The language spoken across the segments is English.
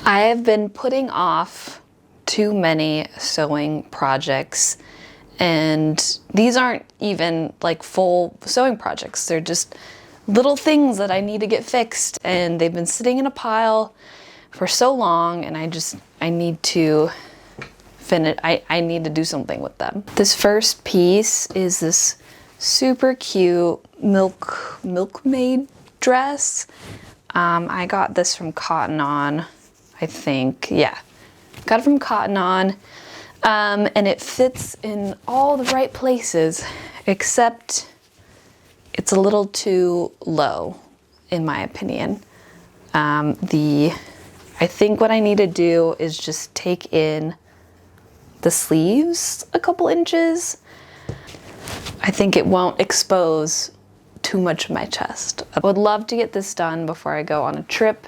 I have been putting off too many sewing projects, and these aren't even like full sewing projects. They're just little things that I need to get fixed, and they've been sitting in a pile for so long, and I need to finish. I need to do something with them. This first piece is this super cute milkmaid dress. I got this from Cotton On, I think. Yeah, got it from Cotton On. And it fits in all the right places, except it's a little too low, in my opinion. I think what I need to do is just take in the sleeves a couple inches. I think it won't expose too much of my chest. I would love to get this done before I go on a trip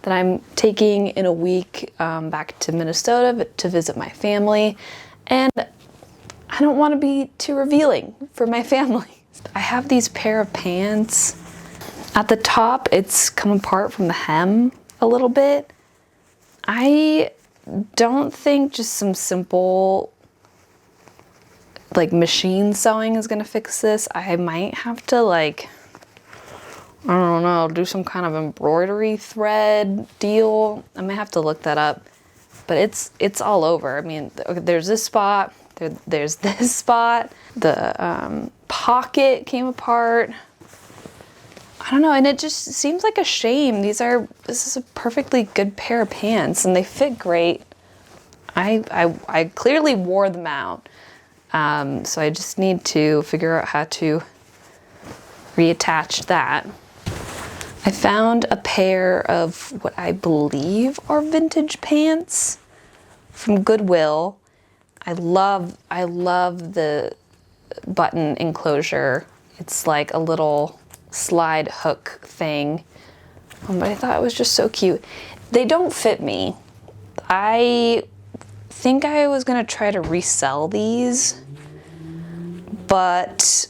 that I'm taking in a week back to Minnesota to visit my family. And I don't want to be too revealing for my family. I have these pair of pants. At the top, it's come apart from the hem a little bit. I don't think just some simple like machine sewing is gonna fix this. I might have to like, I don't know, do some kind of embroidery thread deal. I might have to look that up, but it's all over. I mean, there's this spot, there's this spot, the pocket came apart. I don't know, and it just seems like a shame. This is a perfectly good pair of pants, and they fit great. I clearly wore them out. So I just need to figure out how to reattach that. I found a pair of what I believe are vintage pants from Goodwill. I love the button enclosure. It's like a little slide hook thing, but I thought it was just so cute. They don't fit me. I think I was gonna try to resell these, but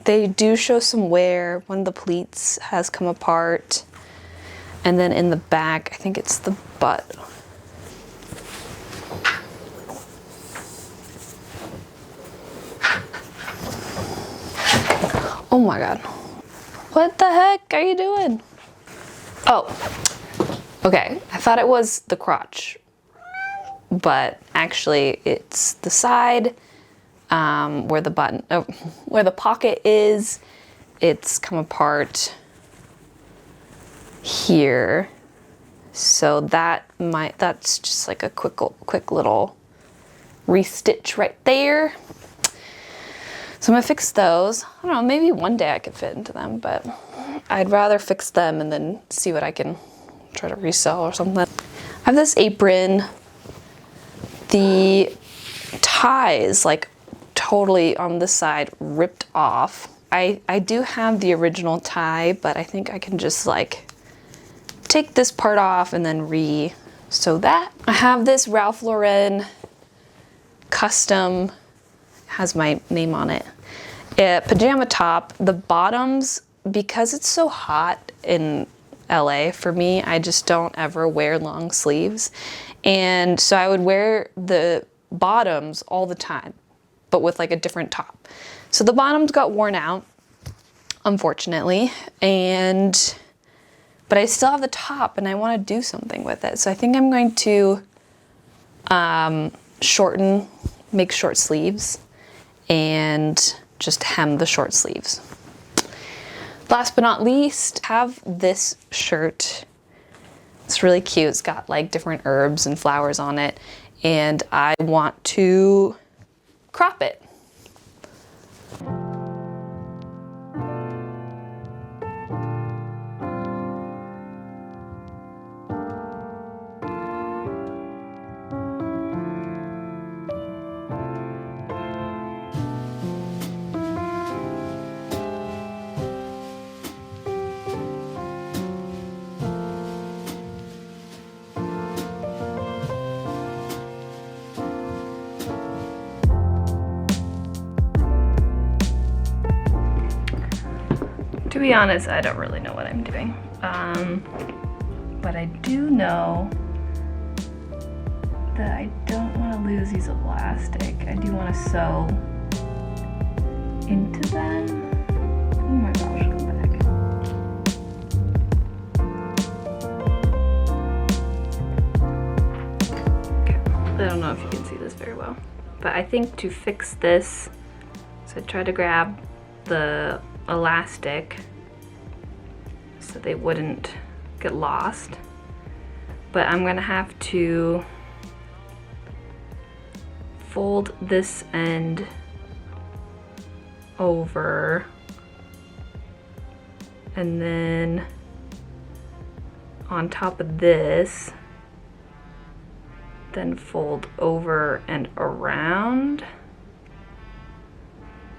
they do show some wear. One of the pleats has come apart, and then in the back, I think it's the butt. Oh my God. What the heck are you doing? Oh, okay. I thought it was the crotch, but actually it's the side where the button, where the pocket is. It's come apart here. So that's just like a quick little restitch right there. So I'm gonna fix those. I don't know, maybe one day I could fit into them, but I'd rather fix them and then see what I can try to resell or something. I have this apron. The ties, like totally on this side, ripped off. I do have the original tie, but I think I can just like take this part off and then re-sew that. I have this Ralph Lauren custom, has my name on it, pajama top. The bottoms, because it's so hot in LA for me, I just don't ever wear long sleeves. And so I would wear the bottoms all the time, but with like a different top. So the bottoms got worn out, unfortunately, but I still have the top and I want to do something with it. So I think I'm going to make short sleeves and just hem the short sleeves. Last but not least, have this shirt. It's really cute. It's got like different herbs and flowers on it, and I want to crop it. be honest, I don't really know what I'm doing. But I do know that I don't want to lose these elastic. I do want to sew into them. Oh my gosh, come back. Okay, I don't know if you can see this very well, but I think to fix this, so I tried to grab the elastic so they wouldn't get lost, but I'm gonna have to fold this end over and then on top of this, then fold over and around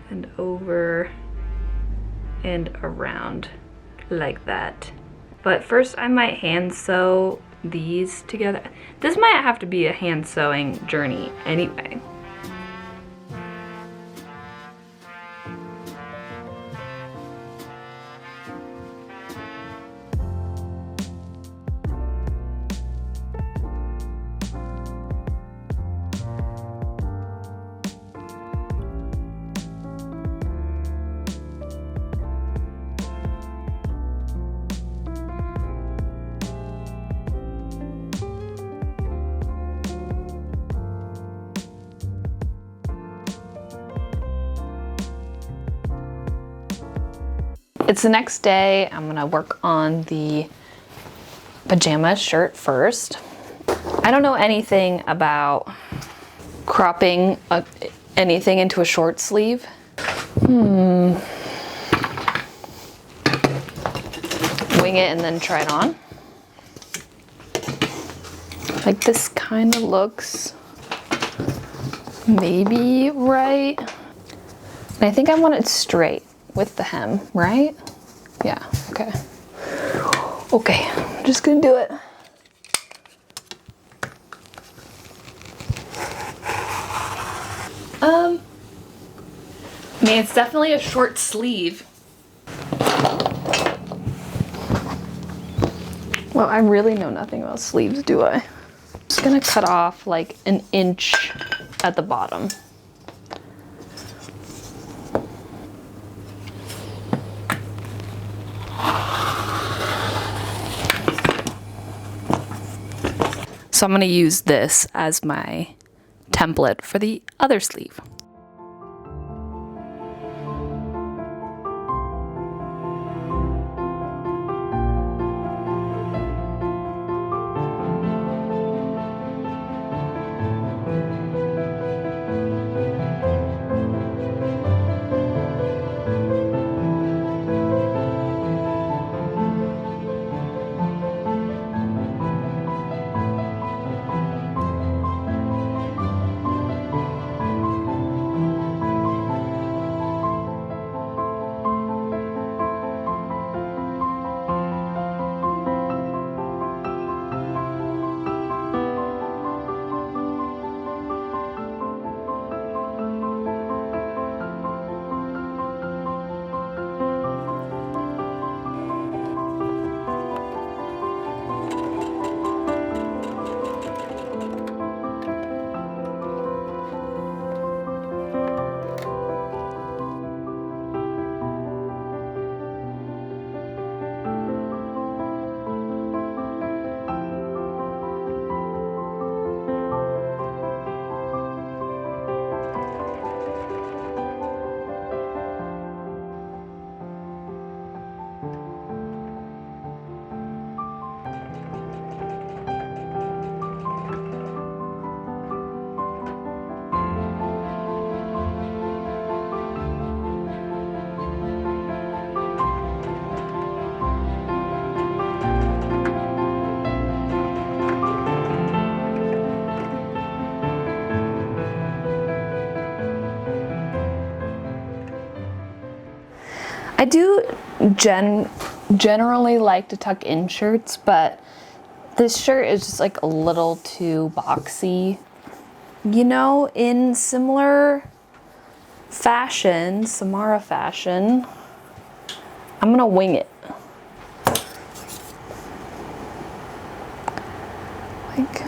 and over and around like that. But first I might hand sew these together. This might have to be a hand sewing journey anyway. It's the next day. I'm gonna work on the pajama shirt first. I don't know anything about cropping anything into a short sleeve. Wing it and then try it on. Like this kind of looks maybe right. And I think I want it straight with the hem, right? Yeah, okay. Okay, I'm just gonna do it. I mean, it's definitely a short sleeve. Well, I really know nothing about sleeves, do I? I'm just gonna cut off like an inch at the bottom. So I'm gonna use this as my template for the other sleeve. I do generally like to tuck in shirts, but this shirt is just like a little too boxy. You know, in similar fashion, Samara fashion, I'm gonna wing it. Like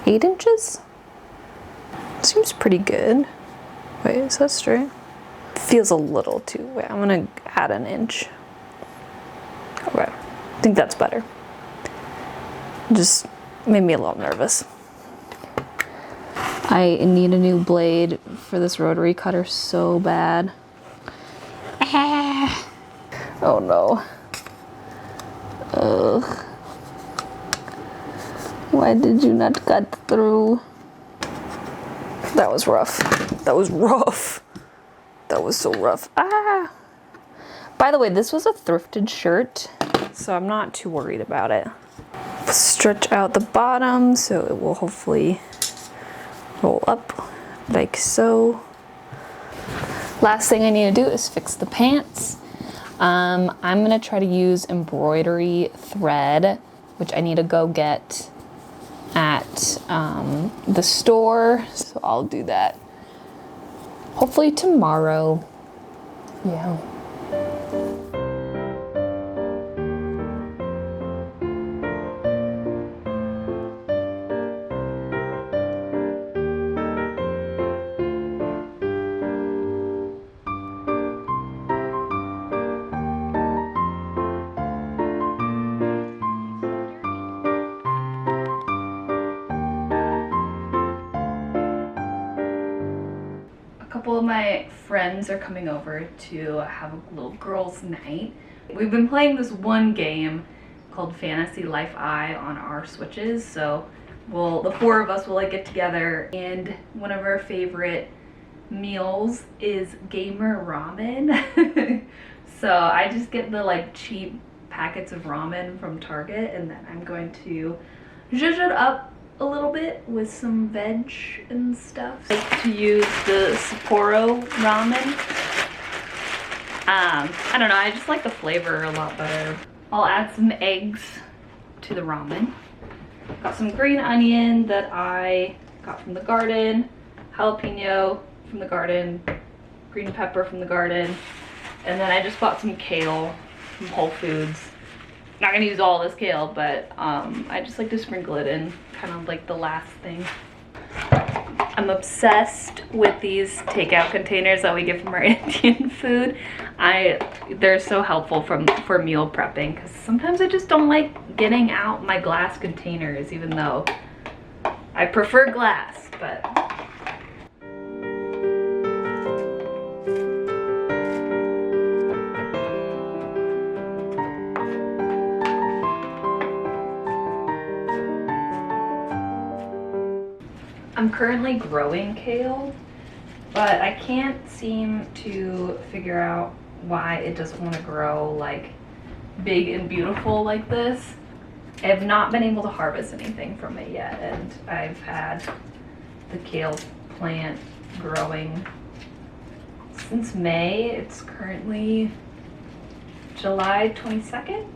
8 inches? Seems pretty good. Wait, is that straight? Feels a little too, wait, I'm gonna add an inch. Okay, I think that's better. Just made me a little nervous. I need a new blade for this rotary cutter so bad. Oh no. Ugh. Why did you not cut through? That was rough. That was rough. That was so rough. Ah. By the way, this was a thrifted shirt, so I'm not too worried about it. Stretch out the bottom so it will hopefully roll up like so. Last thing I need to do is fix the pants. I'm gonna try to use embroidery thread, which I need to go get at the store, so I'll do that hopefully tomorrow. Yeah. A couple of my friends are coming over to have a little girls' night. We've been playing this one game called Fantasy Life I on our Switches, so the 4 of us will like get together, and one of our favorite meals is gamer ramen. So I just get the like cheap packets of ramen from Target, and then I'm going to zhuzh it up a little bit with some veg and stuff. I like to use the Sapporo ramen. I don't know, I just like the flavor a lot better. I'll add some eggs to the ramen. Got some green onion that I got from the garden, jalapeno from the garden, green pepper from the garden, and then I just bought some kale from Whole Foods. Not gonna use all this kale, but I just like to sprinkle it in, kind of like the last thing. I'm obsessed with these takeout containers that we get from our Indian food. They're so helpful for meal prepping, because sometimes I just don't like getting out my glass containers, even though I prefer glass, but. I'm currently growing kale, but I can't seem to figure out why it doesn't want to grow like big and beautiful like this. I have not been able to harvest anything from it yet, and I've had the kale plant growing since May. It's currently July 22nd.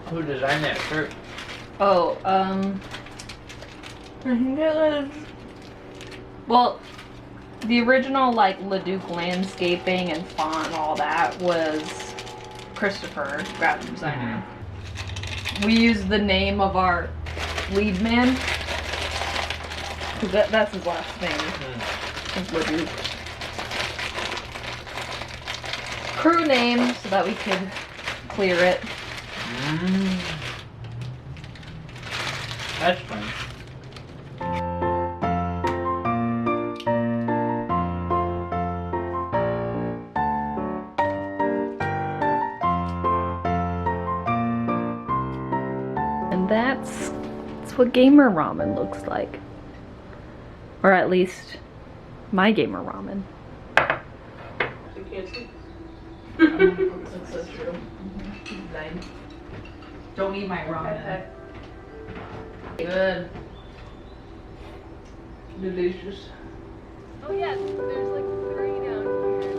Who designed that shirt? Oh, I think it was, well, the original like Leduc landscaping and font and all that was Christopher, graphic designer. We used the name of our lead man, because that's his last name, is Leduc. Crew name so that we could clear it. That's fun. And that's what gamer ramen looks like. Or at least my gamer ramen. You can't see. That's so true. Nine. Don't eat my ramen. Good. Delicious. Oh yeah, there's like 3 down here. See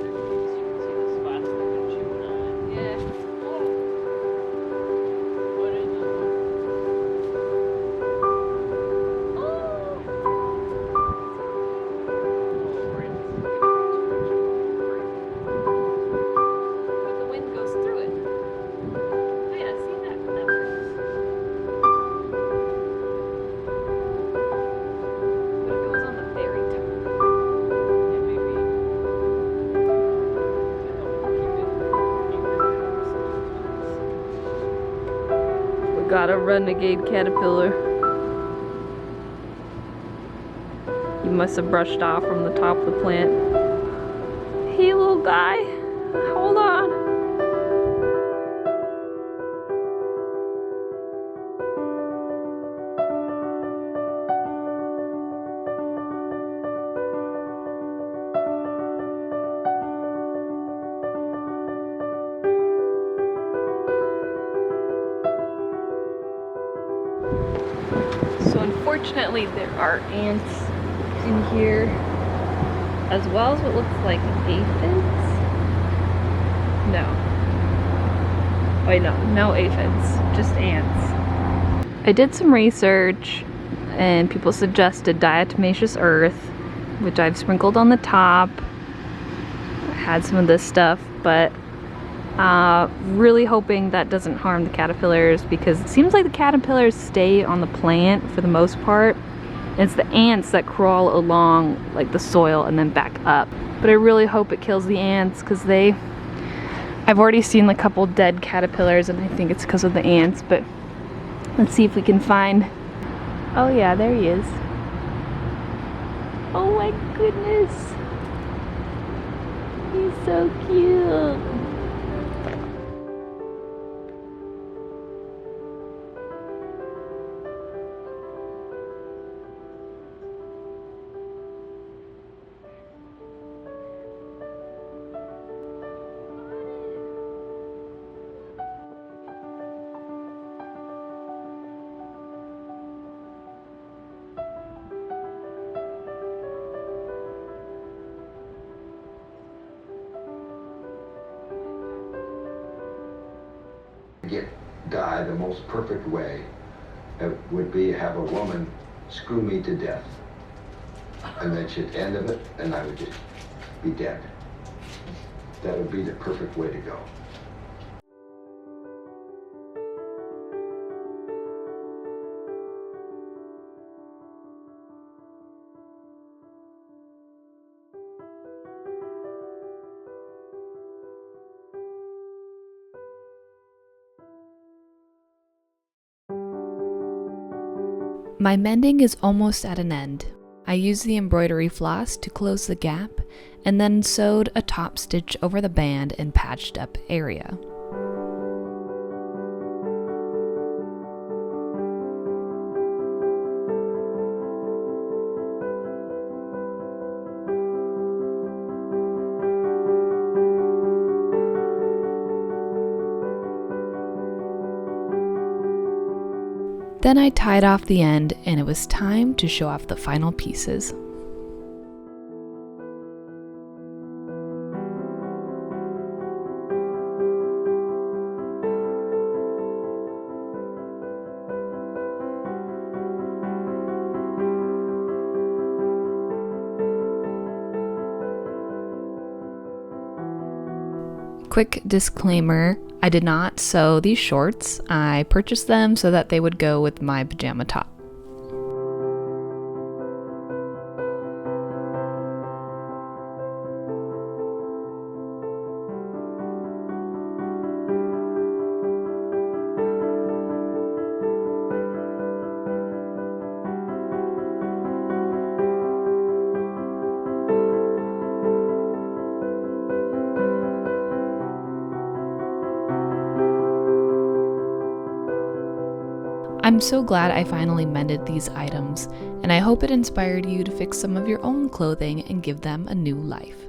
the spots that they're chewing on. Yeah. What is it? But the wind goes Got a renegade caterpillar. He must have brushed off from the top of the plant. Hey, little guy, hold on. So unfortunately there are ants in here, as well as what looks like aphids. No. Wait, no aphids, just ants. I did some research and people suggested diatomaceous earth, which I've sprinkled on the top. I had some of this stuff, but really hoping that doesn't harm the caterpillars, because it seems like the caterpillars stay on the plant for the most part. It's the ants that crawl along like the soil and then back up. But I really hope it kills the ants, because I've already seen a couple dead caterpillars and I think it's because of the ants. But let's see if we can find, oh yeah, there he is. Oh my goodness, he's so cute. Die the most perfect way would be have a woman screw me to death, and then she'd end of it and I would just be dead. That would be the perfect way to go. My mending is almost at an end. I used the embroidery floss to close the gap and then sewed a top stitch over the band and patched up area. Then I tied off the end and it was time to show off the final pieces. Quick disclaimer, I did not sew these shorts. I purchased them so that they would go with my pajama top. I'm so glad I finally mended these items, and I hope it inspired you to fix some of your own clothing and give them a new life.